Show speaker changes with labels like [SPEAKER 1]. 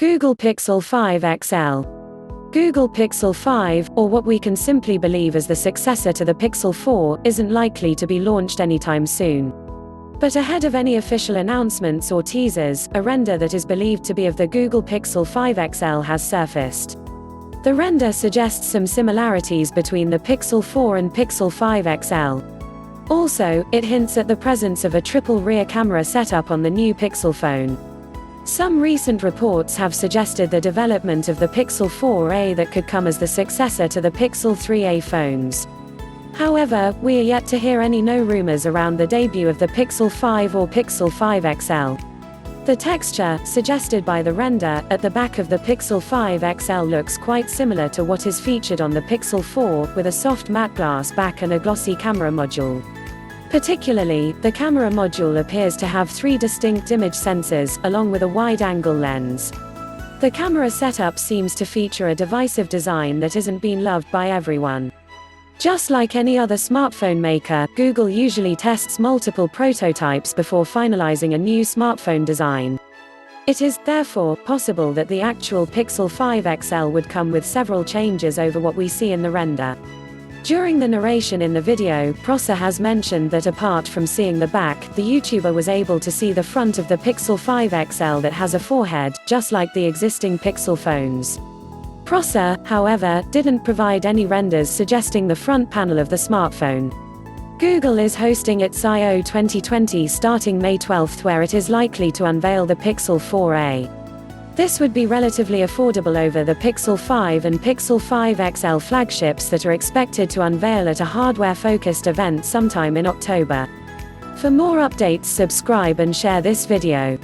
[SPEAKER 1] Google Pixel 5 XL. Google Pixel 5, or what we can simply believe as the successor to the Pixel 4, isn't likely to be launched anytime soon. But ahead of any official announcements or teasers, a render that is believed to be of the Google Pixel 5 XL has surfaced. The render suggests some similarities between the Pixel 4 and Pixel 5 XL. Also, it hints at the presence of a triple rear camera setup on the new Pixel phone. Some recent reports have suggested the development of the Pixel 4a that could come as the successor to the Pixel 3a phones. However, we are yet to hear any rumors around the debut of the Pixel 5 or Pixel 5 XL. The texture, suggested by the render, at the back of the Pixel 5 XL looks quite similar to what is featured on the Pixel 4, with a soft matte glass back and a glossy camera module. Particularly, the camera module appears to have 3 distinct image sensors, along with a wide-angle lens. The camera setup seems to feature a divisive design that isn't being loved by everyone. Just like any other smartphone maker, Google usually tests multiple prototypes before finalizing a new smartphone design. It is, therefore, possible that the actual Pixel 5 XL would come with several changes over what we see in the render. During the narration in the video, Prosser has mentioned that apart from seeing the back, the YouTuber was able to see the front of the Pixel 5 XL that has a forehead, just like the existing Pixel phones. Prosser, however, didn't provide any renders suggesting the front panel of the smartphone. Google is hosting its I/O 2020 starting May 12, where it is likely to unveil the Pixel 4a. This would be relatively affordable over the Pixel 5 and Pixel 5 XL flagships that are expected to unveil at a hardware-focused event sometime in October. For more updates, subscribe and share this video.